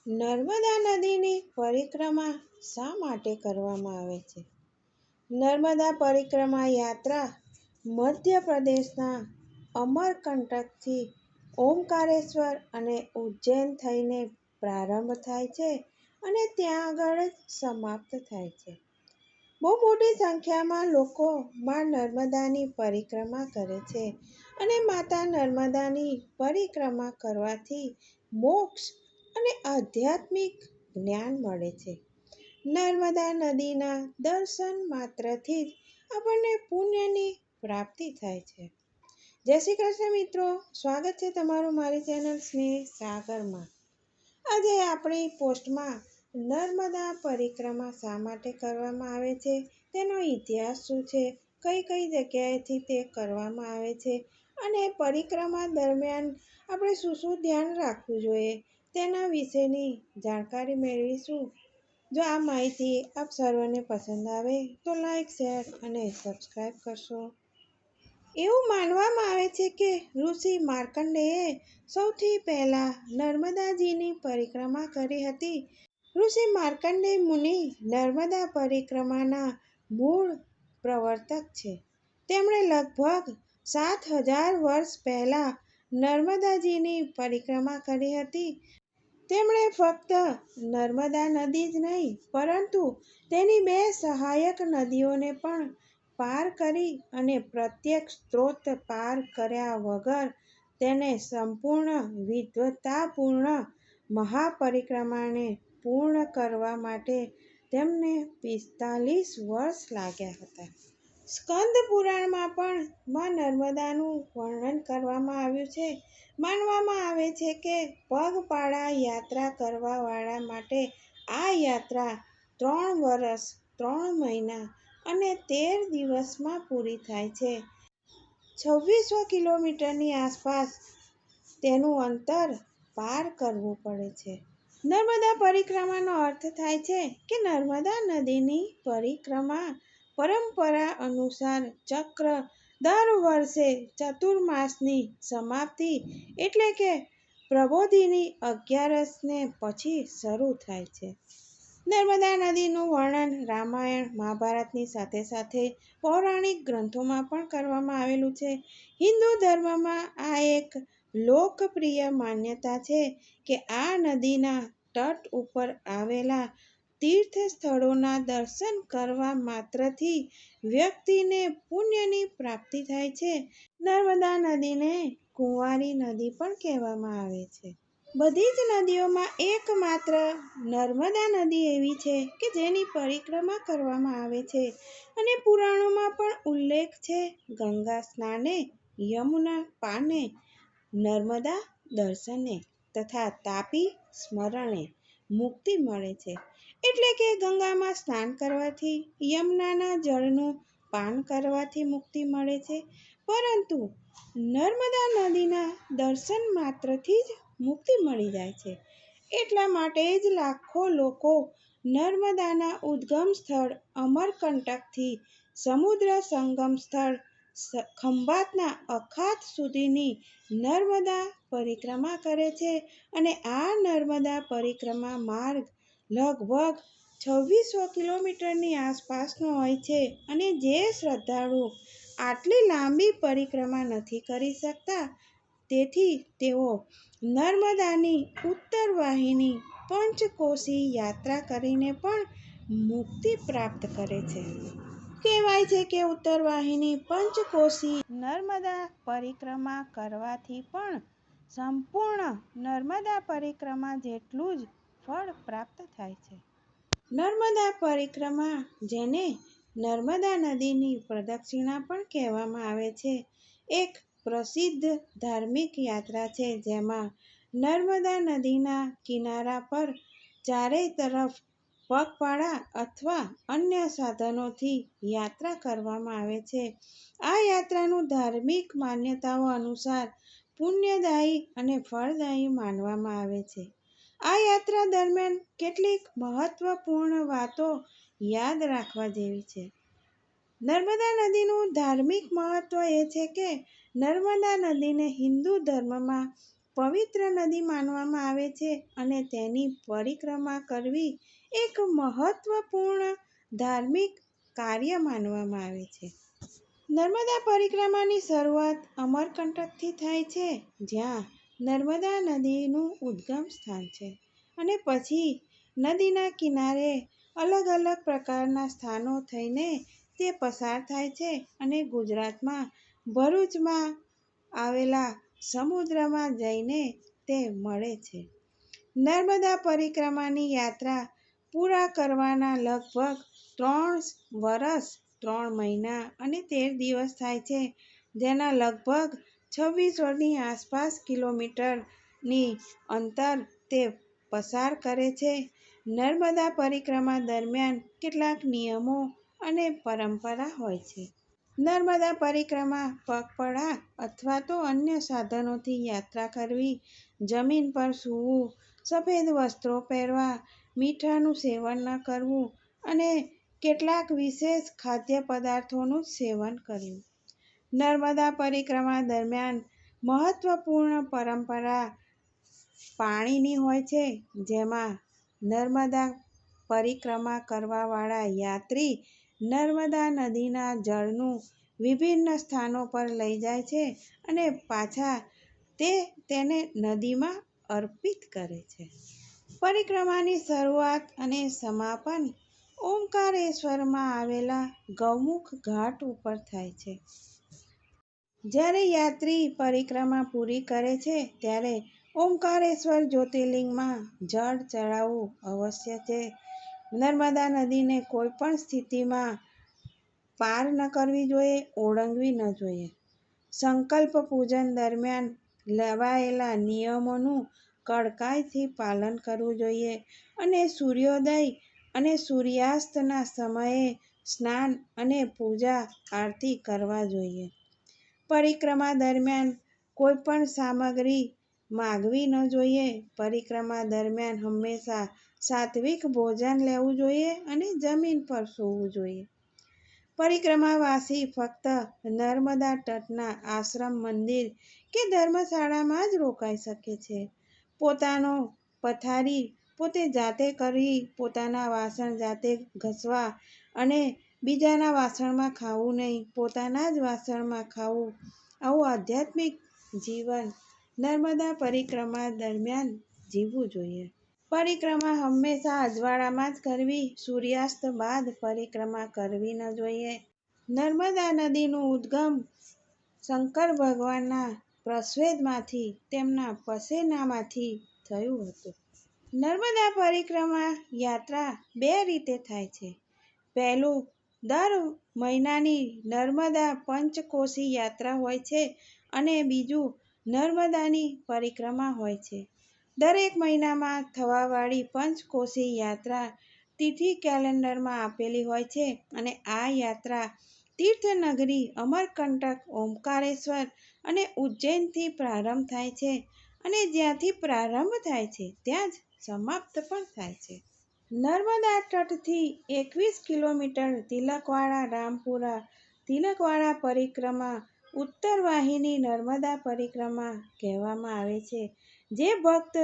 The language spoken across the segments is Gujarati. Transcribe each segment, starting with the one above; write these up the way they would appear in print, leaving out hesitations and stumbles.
નર્મદા નદીની પરિક્રમા શા માટે કરવામાં આવે છે? નર્મદા પરિક્રમા યાત્રા મધ્યપ્રદેશના અમરકંટકથી ઓમકારેશ્વર અને ઉજ્જૈન થઈને પ્રારંભ થાય છે અને ત્યાં આગળ જ સમાપ્ત થાય છે. બહુ મોટી સંખ્યામાં લોકો માં નર્મદાની પરિક્રમા કરે છે અને માતા નર્મદાની પરિક્રમા કરવાથી મોક્ષ અને આધ્યાત્મિક જ્ઞાન મળે છે. નર્મદા નદીના દર્શન માત્રથી જ આપણને પુણ્યની પ્રાપ્તિ થાય છે. જય શ્રી કૃષ્ણ મિત્રો, સ્વાગત છે તમારું મારી ચેનલ સ્નેહ સાગરમાં. આજે આપણી પોસ્ટમાં નર્મદા પરિક્રમા શા માટે કરવામાં આવે છે, તેનો ઇતિહાસ શું છે, કઈ કઈ જગ્યાએથી તે કરવામાં આવે છે અને પરિક્રમા દરમિયાન આપણે શું શું ધ્યાન રાખવું જોઈએ તેના વિશેની જાણકારી મેળવીશું. જો આ માહિતી આપ સર્વને પસંદ આવે તો લાઈક, શેર અને સબસ્ક્રાઈબ કરશો. એવું માનવામાં આવે છે કે ઋષિ માર્કંડેયે સૌથી પહેલા નર્મદાજીની પરિક્રમા કરી હતી. ઋષિ માર્કંડેય મુનિ નર્મદા પરિક્રમાના મૂળ પ્રવર્તક છે. તેમણે લગભગ 7000 વર્ષ પહેલા નર્મદાજીની પરિક્રમા કરી હતી. તેમણે ફક્ત નર્મદા નદી જ નહીં પરંતુ તેની બે સહાયક નદીઓને પણ પાર કરી અને પ્રત્યેક સ્ત્રોત પાર કર્યા વગર તેને સંપૂર્ણ વિદ્વતાપૂર્ણ મહાપરિક્રમાને પૂર્ણ કરવા માટે તેમને 45 વર્ષ લાગ્યા હતા. સ્કંદ પુરાણમાં પણ માં નર્મદાનું વર્ણન કરવામાં આવ્યું છે. માનવામાં આવે છે કે પગપાળા યાત્રા કરવાવાળા માટે આ યાત્રા 3 વર્ષ, 3 મહિના અને 13 દિવસમાં પૂરી થાય છે. 2600 કિલોમીટરની આસપાસ તેનું અંતર પાર કરવું પડે છે. નર્મદા પરિક્રમાનો અર્થ થાય છે કે નર્મદા નદીની પરિક્રમા પરંપરા અનુસાર ચક્ર દર વર્ષે ચાતુર્માસની સમાપ્તિ એટલે કે પ્રબોધિની 11સને પછી શરૂ થાય છે. નર્મદા નદીનું વર્ણન રામાયણ, મહાભારતની સાથે સાથે પૌરાણિક ગ્રંથોમાં પણ કરવામાં આવેલું છે. હિન્દુ ધર્મમાં આ એક લોકપ્રિય માન્યતા છે કે આ નદીના તટ ઉપર આવેલા તીર્થસ્થળોના દર્શન કરવા માત્રથી વ્યક્તિને પુણ્યની પ્રાપ્તિ થાય છે. નર્મદા નદીને કુંવારી નદી પણ કહેવામાં આવે છે. બધી જ નદીઓમાં એકમાત્ર નર્મદા નદી એવી છે કે જેની પરિક્રમા કરવામાં આવે છે અને પુરાણોમાં પણ ઉલ્લેખ છે. ગંગા સ્નાને, યમુના પાને, નર્મદા દર્શને તથા તાપી સ્મરણે મુક્તિ મળે છે. એટલે કે ગંગામાં સ્નાન કરવાથી, યમુનાના જળનું પાન કરવાથી મુક્તિ મળે છે, પરંતુ નર્મદા નદીના દર્શન માત્રથી જ મુક્તિ મળી જાય છે. એટલા માટે જ લાખો લોકો નર્મદાના ઉદ્ગમ સ્થળ અમરકંટકથી સમુદ્ર સંગમ સ્થળ ખંભાતના અખાત સુધીની નર્મદા પરિક્રમા કરે છે અને આ નર્મદા પરિક્રમા માર્ગ લગભગ 2600 કિલોમીટરની આસપાસનો હોય છે અને જે શ્રદ્ધાળુ આટલી લાંબી પરિક્રમા નથી કરી શકતા તેથી તેઓ નર્મદાની ઉત્તર વાહિની પંચકોશી યાત્રા કરીને પણ મુક્તિ પ્રાપ્ત કરે છે. કહેવાય છે કે ઉત્તર વાહિની પંચકોશી નર્મદા પરિક્રમા કરવાથી પણ સંપૂર્ણ નર્મદા પરિક્રમા જેટલું જ ફળ પ્રાપ્ત થાય છે. નર્મદા પરિક્રમા, જેને નર્મદા નદીની પ્રદક્ષિણા પણ કહેવામાં આવે છે, એક પ્રસિદ્ધ ધાર્મિક યાત્રા છે જેમાં નર્મદા નદીના કિનારા પર ચારેય તરફ પગપાળા અથવા અન્ય સાધનોથી યાત્રા કરવામાં આવે છે. આ યાત્રાનું ધાર્મિક માન્યતાઓ અનુસાર પુણ્યદાયી અને ફળદાયી માનવામાં આવે છે. આ યાત્રા દરમિયાન કેટલીક મહત્વપૂર્ણ વાતો યાદ રાખવા જેવી છે. નર્મદા નદીનું ધાર્મિક મહત્વ એ છે કે નર્મદા નદીને હિન્દુ ધર્મમાં પવિત્ર નદી માનવામાં આવે છે અને તેની પરિક્રમા કરવી એક મહત્વપૂર્ણ ધાર્મિક કાર્ય માનવામાં આવે છે. નર્મદા પરિક્રમાની શરૂઆત અમરકંટકથી થાય છે, જ્યાં નર્મદા નદીનું ઉદ્ગમ સ્થાન છે, અને પછી નદીના કિનારે અલગ અલગ પ્રકારના સ્થાનો થઈને તે પસાર થાય છે અને ગુજરાતમાં ભરૂચમાં આવેલા સમુદ્રમાં જઈને તે મળે છે. નર્મદા પરિક્રમાની યાત્રા પૂરા કરવાના લગભગ 3 વર્ષ 3 મહિના અને 13 દિવસ થાય છે, જેના લગભગ 26ની આસપાસ કિલોમીટરની અંતર તે પસાર કરે છે. નર્મદા પરિક્રમા દરમિયાન કેટલાક નિયમો અને પરંપરા હોય છે. નર્મદા પરિક્રમા પગપાળા અથવા તો અન્ય સાધનોથી યાત્રા કરવી, જમીન પર સૂવું, સફેદ વસ્ત્રો પહેરવા, મીઠાનું સેવન ન કરવું અને કેટલાક વિશેષ ખાદ્ય પદાર્થોનું સેવન કરવું. નર્મદા પરિક્રમા દરમિયાન મહત્વપૂર્ણ પરંપરા પાણીની હોય છે, જેમાં નર્મદા પરિક્રમા કરવાવાળા યાત્રી નર્મદા નદીના જળનું વિભિન્ન સ્થાનો પર લઈ જાય છે અને પાછા તેને નદીમાં અર્પિત કરે છે. પરિક્રમાની શરૂઆત અને સમાપન ઓમકારેશ્વરમાં આવેલા ગૌમુખ ઘાટ ઉપર થાય છે. જ્યારે યાત્રી પરિક્રમા પૂરી કરે છે ત્યારે ઓમકારેશ્વર જ્યોતિર્લિંગમાં જળ ચડાવવું આવશ્યક છે. નર્મદા નદીને કોઈ પણ સ્થિતિમાં પાર ન કરવી જોઈએ, ઓળંગવી ન જોઈએ. સંકલ્પ પૂજન દરમિયાન લેવાયેલા નિયમોનું કડકાઈથી પાલન કરવું જોઈએ અને સૂર્યોદય અને સૂર્યાસ્તના સમયે સ્નાન અને પૂજા આરતી કરવા જોઈએ. પરિક્રમા દરમિયાન કોઈ પણ સામગ્રી માગવી ન જોઈએ. પરિક્રમા દરમિયાન હંમેશા સાત્વિક ભોજન લેવું જોઈએ અને જમીન પર સૂવું જોઈએ. પરિક્રમાવાસી ફક્ત નર્મદા તટના આશ્રમ, મંદિર કે ધર્મશાળામાં જ રોકાઈ શકે છે. પોતાનો પથારી પોતે જાતે કરવી, પોતાના વાસણ જાતે ઘસવા અને બીજાના વાસણમાં ખાવું નહીં, પોતાના જ વાસણમાં ખાવું, આવું આધ્યાત્મિક જીવન નર્મદા પરિક્રમા દરમિયાન જીવવું જોઈએ. પરિક્રમા હંમેશા અજવાળામાં જ કરવી. સૂર્યાસ્ત બાદ પરિક્રમા કરવી ન જોઈએ. નર્મદા નદીનું ઉદ્ગમ શંકર ભગવાનના પ્રસ્વેદમાંથી, તેમના પસેનામાંથી થયું હતું. નર્મદા પરિક્રમા યાત્રા 2 રીતે થાય છે. પહેલું, દર મહિનાની નર્મદા પંચકોશી યાત્રા હોય છે અને બીજું નર્મદાની પરિક્રમા હોય છે. દરેક મહિનામાં થવાવાળી પંચકોશી યાત્રા તિથિ કેલેન્ડરમાં આપેલી હોય છે અને આ યાત્રા તીર્થનગરી અમરકંટક, ઓમકારેશ્વર અને ઉજ્જૈનથી પ્રારંભ થાય છે અને જ્યાંથી પ્રારંભ થાય છે ત્યાં જ સમાપ્ત પણ થાય છે. નર્મદા તટથી 21 કિલોમીટર તિલકવાડા, રામપુરા તિલકવાડા પરિક્રમા ઉત્તરવાહિની નર્મદા પરિક્રમા કહેવામાં આવે છે. જે ભક્ત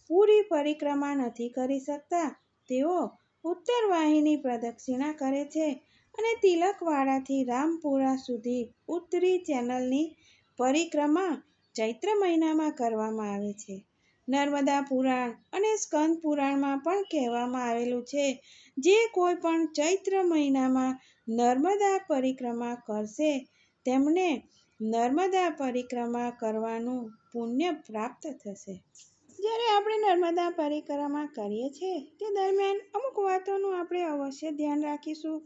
પૂરી પરિક્રમા નથી કરી શકતા તેઓ ઉત્તરવાહિની પ્રદક્ષિણા કરે છે અને તિલકવાડાથી રામપુરા સુધી ઉત્તરી ચેનલની પરિક્રમા ચૈત્ર મહિનામાં કરવામાં આવે છે. નર્મદા પુરાણ અને સ્કંદ પુરાણમાં પણ કહેવામાં આવેલું છે, જે કોઈ પણ ચૈત્ર મહિનામાં નર્મદા પરિક્રમા કરશે તેમને નર્મદા પરિક્રમા કરવાનું પુણ્ય પ્રાપ્ત થશે. જ્યારે આપણે નર્મદા પરિક્રમા કરીએ છીએ તે દરમિયાન અમુક વાતોનું આપણે અવશ્ય ધ્યાન રાખીશું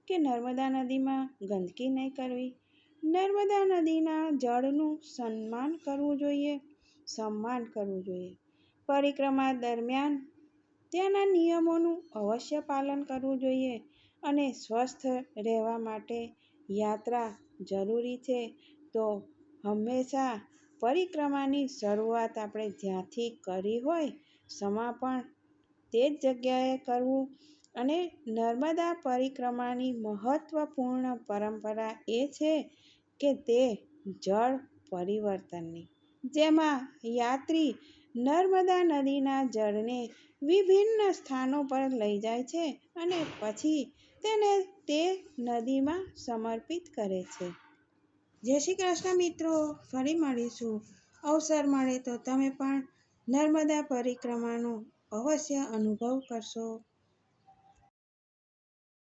કે નર્મદા નદીમાં ગંદકી નહીં કરવી, નર્મદા નદીના જળનું સન્માન કરવું જોઈએ, સન્માન કરવું જોઈએ. પરિક્રમા દરમિયાન ત્યાંના નિયમોનું અવશ્ય પાલન કરવું જોઈએ અને સ્વસ્થ રહેવા માટે યાત્રા જરૂરી છે. તો હંમેશા પરિક્રમાની શરૂઆત આપણે જ્યાંથી કરી હોય, સમાપન તે જ જગ્યાએ કરવું. અને નર્મદા પરિક્રમાની મહત્વપૂર્ણ પરંપરા એ છે કે તે જળ પરિવર્તનની જેમાં યાત્રી નર્મદા નદીના જળને વિભિન્ન સ્થાનો પર લઈ જાય છે અને પછી તેને તે નદીમાં સમર્પિત કરે છે. જય શ્રી કૃષ્ણ મિત્રો, ફરી મળીશું. અવસર મળે તો તમે પણ નર્મદા પરિક્રમાનો અવશ્ય અનુભવ કરશો.